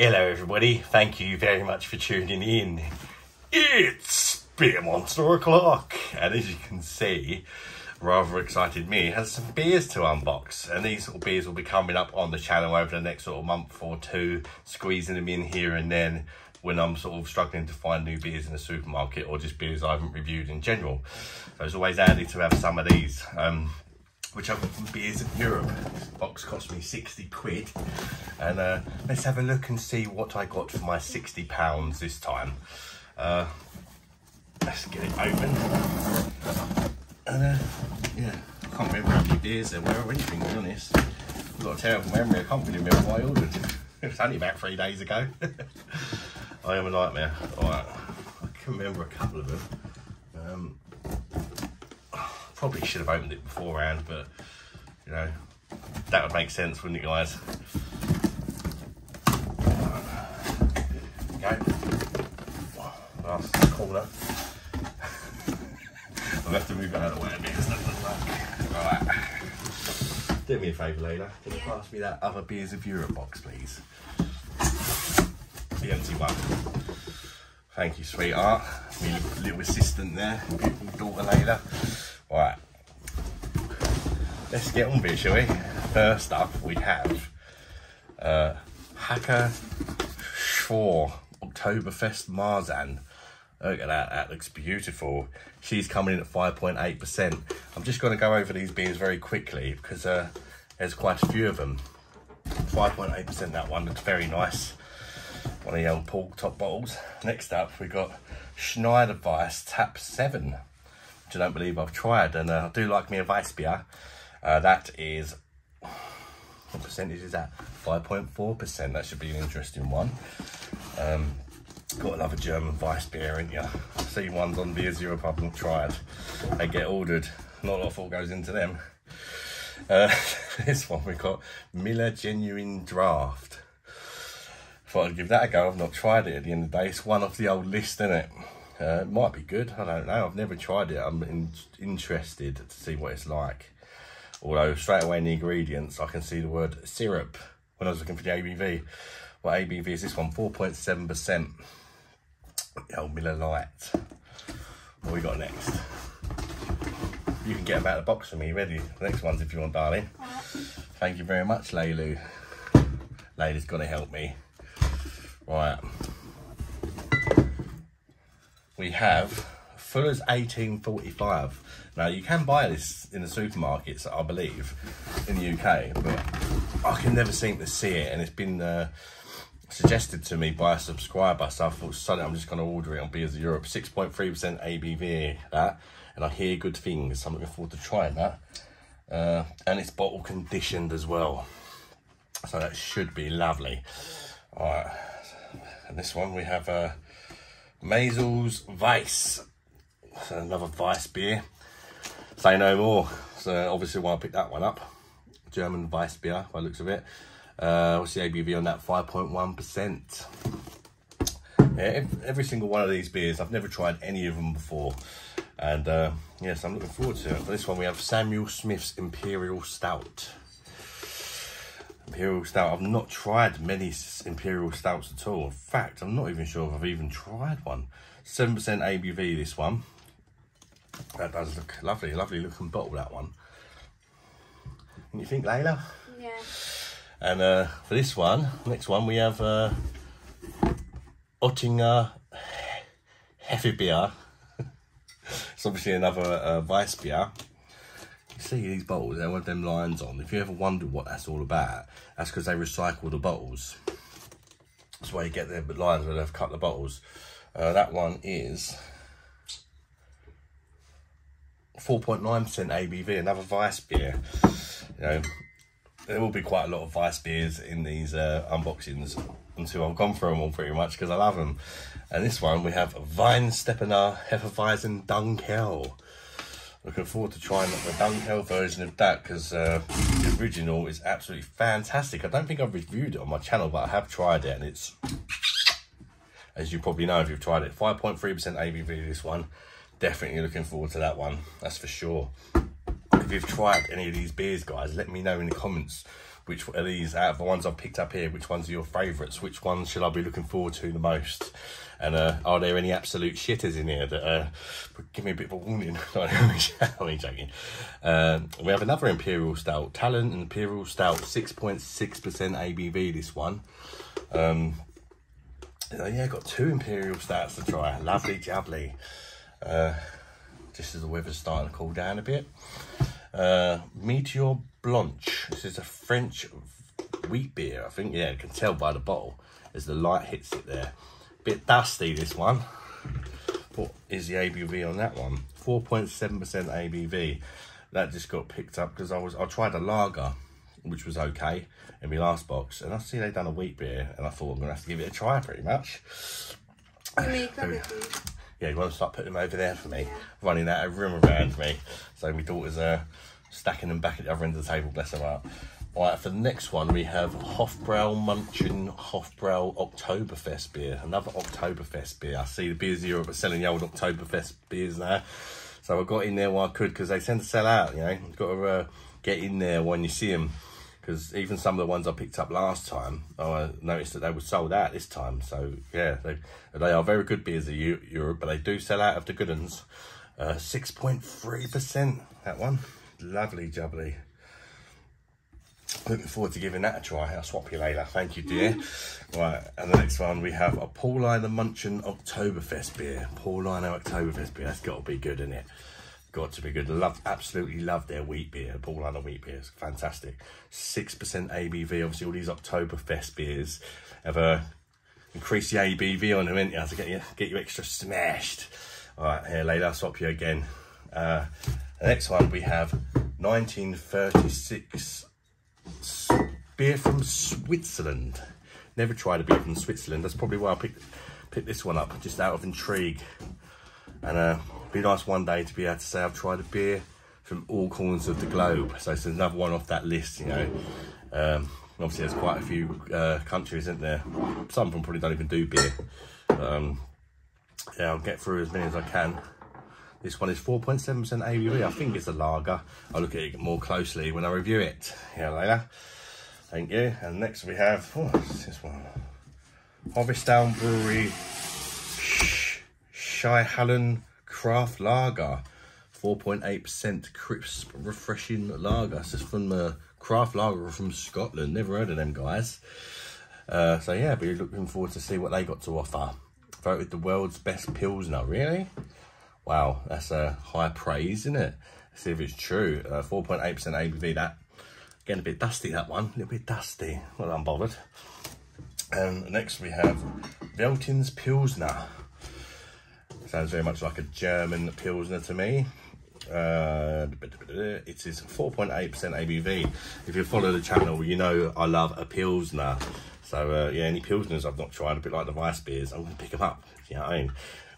Hello everybody, thank you very much for tuning in. It's Beer Monster o'clock, and as you can see, rather excited me has some beers to unbox, and these sort of beers will be coming up on the channel over the next sort of month or two, squeezing them in here and then when I'm sort of struggling to find new beers in the supermarket or just beers I haven't reviewed in general. So it's always handy to have some of these. Which I've got from Beers of Europe. This box cost me 60 quid. And let's have a look and see what I got for my £60 this time. Let's get it open. And yeah, I can't remember how many beers there were or anything, to be honest. I've got a terrible memory, I can't really remember what I ordered. It was only about 3 days ago. I am a nightmare. Alright, I can remember a couple of them. Probably should have opened it beforehand, but you know, that would make sense, wouldn't it, guys? Go. Last corner. I'll have to move that out of the way a bit. Right. Do me a favour, Layla. Can you pass me that other Beers of Europe box, please? The empty one. Thank you, sweetheart. My little assistant there, beautiful daughter Layla. Right, let's get on with it, shall we? First up, we have Hacker Schorr Oktoberfest Marzen. Look at that, that looks beautiful. She's coming in at 5.8%. I'm just going to go over these beers very quickly because there's quite a few of them. 5.8%, that one looks very nice. One of the old pork top bottles. Next up, we've got Schneider Weiss Tap 7. I don't believe I've tried, and I do like me a Weiss beer. That is, what percentage is that? 5.4%. That should be an interesting one. Got another German Weiss beer, ain't ya? I've seen ones on Beers Europe I've not tried. They get ordered. Not a lot of thought goes into them. This one we got Miller Genuine Draft. Thought I'd give that a go. I've not tried it at the end of the day. It's one off the old list, isn't it? It might be good, I don't know, I've never tried it. I'm interested to see what it's like. Although straight away in the ingredients I can see the word syrup when I was looking for the ABV. What ABV is this one? 4.7%. The old Miller Lite. What we got next? You can get them out of the box for me, ready. The next ones if you want, darling. Thank you very much, Laylu. Layla's gonna help me. Right. We have Fuller's 1845. Now you can buy this in the supermarkets, I believe, in the UK, but I can never seem to see it, and it's been suggested to me by a subscriber, so I thought, suddenly I'm just going to order it on Beers of Europe. 6.3% ABV, that, and I hear good things, so I'm looking forward to trying that. And it's bottle conditioned as well, so that should be lovely. All right, and this one we have Maisels Weiss, so another Weiss beer. Say no more. So obviously why I picked that one up. German Weiss beer by the looks of it. What's the ABV on that? 5.1%. Yeah, every single one of these beers, I've never tried any of them before. And yes, I'm looking forward to it. For this one we have Samuel Smith's Imperial Stout. Imperial Stout, I've not tried many Imperial Stouts at all. In fact, I'm not even sure if I've even tried one. 7% ABV, this one. That does look lovely, lovely looking bottle, that one. What do you think, Layla? Yeah. And for this one, next one, we have Oettinger Hefebier. It's obviously another Weiss beer. You see these bottles, they have them lines on. If you ever wondered what that's all about, that's because they recycle the bottles. That's why you get the lines where they've cut the bottles. That one is 4.9% ABV, another Weiss beer. You know, there will be quite a lot of Weiss beers in these unboxings until I've gone through them all pretty much because I love them. And this one we have Weinsteppener Hefeweizen Dunkel. Looking forward to trying the Dunkel version of that because the original is absolutely fantastic. I don't think I've reviewed it on my channel, but I have tried it and it's, as you probably know if you've tried it, 5.3% ABV this one. Definitely looking forward to that one, that's for sure. If you've tried any of these beers, guys, let me know in the comments which are these, out of the ones I've picked up here, which ones are your favourites? Which ones should I be looking forward to the most? And are there any absolute shitters in here that give me a bit of a warning? I'm joking. We have another Imperial Stout, Talent Imperial Stout, 6.6% ABV, this one. Yeah, got 2 Imperial Stouts to try. Lovely jubbly. Just as the weather's starting to cool down a bit. Meteor Blanche. This is a French wheat beer, I think. Yeah, you can tell by the bottle as the light hits it there. Bit dusty, this one. What is the ABV on that one? 4.7% ABV. That just got picked up because I tried a lager, which was okay in my last box, and I see they done a wheat beer, and I thought I'm gonna have to give it a try pretty much. Yeah, you want to start putting them over there for me, running out of room around me. So my daughter's stacking them back at the other end of the table, bless her heart. All right, for the next one, we have Hofbraumunchen Hofbrau Oktoberfest beer. Another Oktoberfest beer. I see the Beers Europe are selling the old Oktoberfest beers now. So I got in there while I could, because they tend to sell out, you know. You've got to get in there when you see them. Because even some of the ones I picked up last time, I noticed that they were sold out this time. So, yeah, they are very good beers of Europe, but they do sell out of the good ones. 6.3%, that one. Lovely jubbly. Looking forward to giving that a try. I'll swap you later. Thank you, dear. Right, and the next one, we have a Paulaner Munchen Oktoberfest beer. Paulaner Oktoberfest beer. That's got to be good, isn't it? Got to be good. Absolutely love their wheat beer. Paulaner wheat beer is fantastic. 6% ABV. Obviously, all these Oktoberfest beers have increased the ABV on them, ain't you? To get you extra smashed. All right, here, later, I'll swap you again. The next one, we have 1936 beer from Switzerland. Never tried a beer from Switzerland. That's probably why I picked this one up, just out of intrigue. And it'd be nice one day to be able to say I've tried a beer from all corners of the globe. So it's another one off that list, you know. Obviously there's quite a few countries, isn't there? Some of them probably don't even do beer. Yeah, I'll get through as many as I can. This one is 4.7% ABV. I think it's a lager. I'll look at it more closely when I review it. Yeah, later. Thank you. And next we have, what's this one? Hovistown Brewery Schiehallion Craft Lager. 4.8% crisp, refreshing lager. This is from Craft Lager from Scotland. Never heard of them guys. So yeah, be looking forward to see what they got to offer. Voted the world's best Pilsner. Really? Wow, that's a high praise, isn't it? Let's see if it's true. 4.8% ABV, that. Getting a bit dusty, that one. A little bit dusty. Not unbothered. And next we have Veltin's Pilsner. Sounds very much like a German Pilsner to me. It is 4.8% ABV. If you follow the channel, you know I love a Pilsner. So, yeah, any Pilsners I've not tried, a bit like the Weiss beers, I'm going to pick them up. You know what I mean?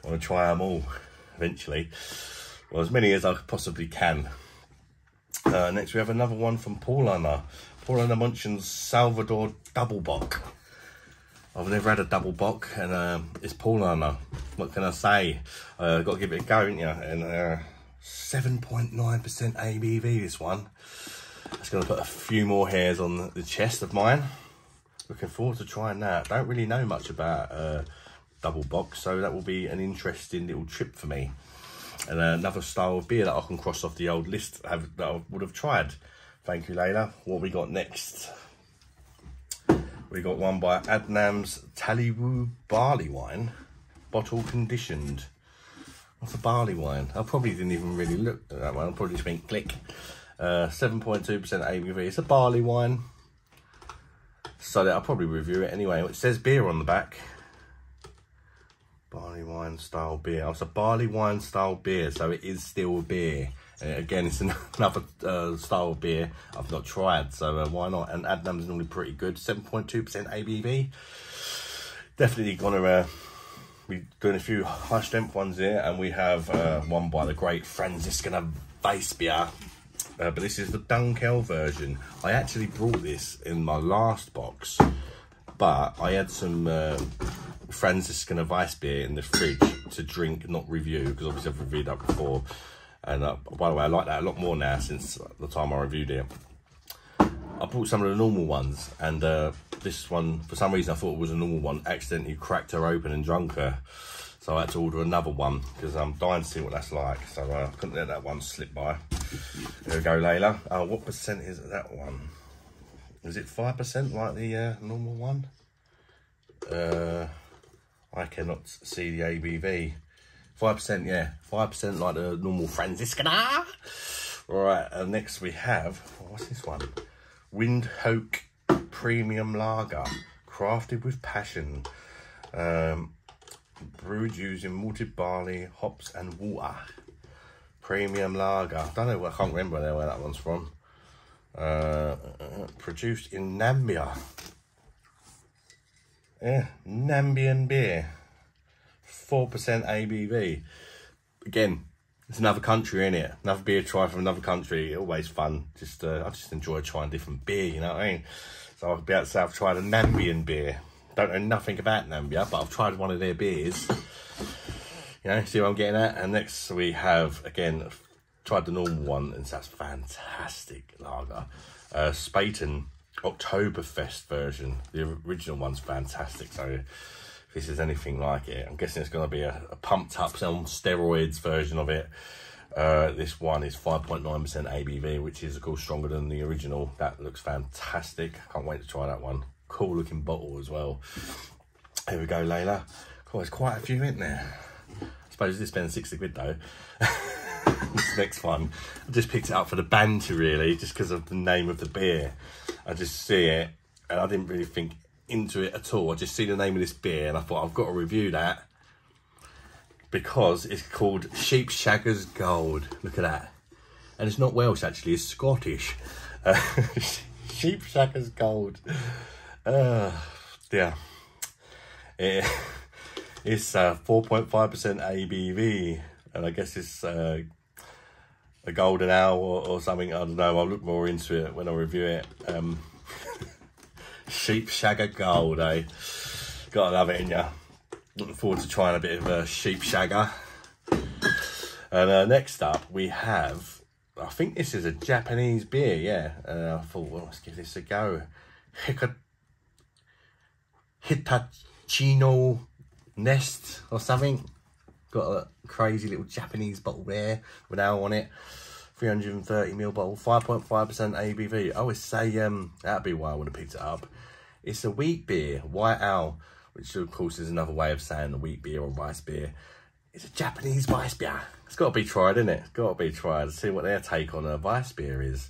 I want to try them all eventually. Well, as many as I possibly can. Next, we have another one from Paulaner. Paulaner Munchen's Salvador Double Bock. I've never had a double bock, and it's Paulaner. What can I say? Got to give it a go, ain't you? And 7.9% ABV, this one. It's going to put a few more hairs on the chest of mine. Looking forward to trying that. Don't really know much about double bock, so that will be an interesting little trip for me. And another style of beer that I can cross off the old list that I would have tried. Thank you, Layla. What we got next? We got one by Adnam's Taliwu Barley Wine, bottle conditioned. What's a barley wine? I probably didn't even really look at that one. I probably just went click. 7.2% ABV. It's a barley wine. So I'll probably review it anyway. It says beer on the back. Barley wine style beer. Oh, it's a barley wine style beer, so it is still a beer. Again, it's another style of beer I've not tried, so why not? And Adnam's normally pretty good. 7.2% ABV. Definitely gonna be doing a few high strength ones here, and we have one by the great Franziskaner Weissbier. But this is the Dunkel version. I actually brought this in my last box, but I had some Franziskaner Weissbier in the fridge to drink, not review, because obviously I've reviewed that before. And by the way, I like that a lot more now since the time I reviewed it. I bought some of the normal ones, and this one, for some reason I thought it was a normal one, accidentally cracked her open and drunk her. So I had to order another one, because I'm dying to see what that's like. So I couldn't let that one slip by. There we go, Layla. Oh, what percent is that one? Is it 5% like the normal one? I cannot see the ABV. 5%, yeah. 5% like the normal Franziskaner. Right, next we have, what's this one? Windhoek Premium Lager. Crafted with passion. Brewed using malted barley, hops and water. Premium Lager. I don't know, I can't remember where that one's from. Produced in Namibia. Yeah, Namibian beer. 4% ABV. Again, it's another country, isn't it? Another beer try from another country. Always fun. I just enjoy trying different beer, you know what I mean? So I'll be able to say I've tried a Namibian beer. Don't know nothing about Namibia, but I've tried one of their beers. You know, see what I'm getting at? And next we have, again, tried the normal one, and that's fantastic lager. Spaten Oktoberfest version. The original one's fantastic, so if this is anything like it, I'm guessing it's going to be a pumped up, some steroids version of it. This one is 5.9% ABV, which is of course stronger than the original. That looks fantastic. Can't wait to try that one. Cool looking bottle as well. Here we go, Layla. Cool, there's quite a few in there. I suppose this spends 60 quid though. This next one, I just picked it up for the banter really, just because of the name of the beer. I just see it and I didn't really think into it at all. I just see the name of this beer and I thought I've got to review that because it's called Sheepshaggers Gold. Look at that. And it's not Welsh actually, it's Scottish. Sheepshaggers Gold. Yeah. It's 4.5% ABV, and I guess it's a golden ale or something. I don't know. I'll look more into it when I review it. Sheepshagger Gold, eh? Gotta love it, in ya. Looking forward to trying a bit of a Sheepshagger. And next up we have, I think this is a Japanese beer, yeah. I thought, well, let's give this a go. Hitachino Nest or something. Got a crazy little Japanese bottle there with ale on it. 330ml bottle, 5.5% ABV. I always say that'd be why I would have picked it up. It's a wheat beer, white ale, which of course is another way of saying a wheat beer or rice beer. It's a Japanese rice beer. It's got to be tried, isn't it? It's got to be tried to see what their take on a rice beer is.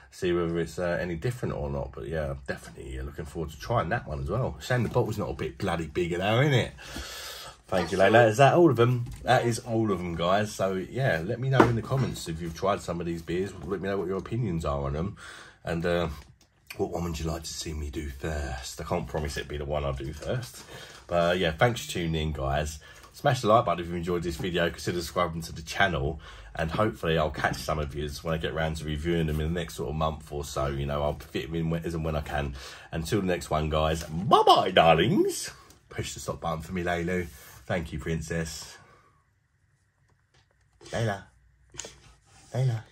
See whether it's any different or not. But yeah, definitely looking forward to trying that one as well. Shame the bottle's not a bit bloody bigger now, isn't it? Thank you, Layla. Is that all of them? That is all of them, guys. So yeah, let me know in the comments if you've tried some of these beers. Let me know what your opinions are on them. And what one would you like to see me do first? I can't promise it'd be the one I'll do first. But yeah, thanks for tuning in, guys. Smash the like button if you enjoyed this video. Consider subscribing to the channel. And hopefully I'll catch some of you when I get around to reviewing them in the next sort of month or so. You know, I'll fit them in as and when I can. Until the next one, guys. Bye-bye, darlings. Push the stop button for me, Laylu. Thank you, Princess. Layla. Layla.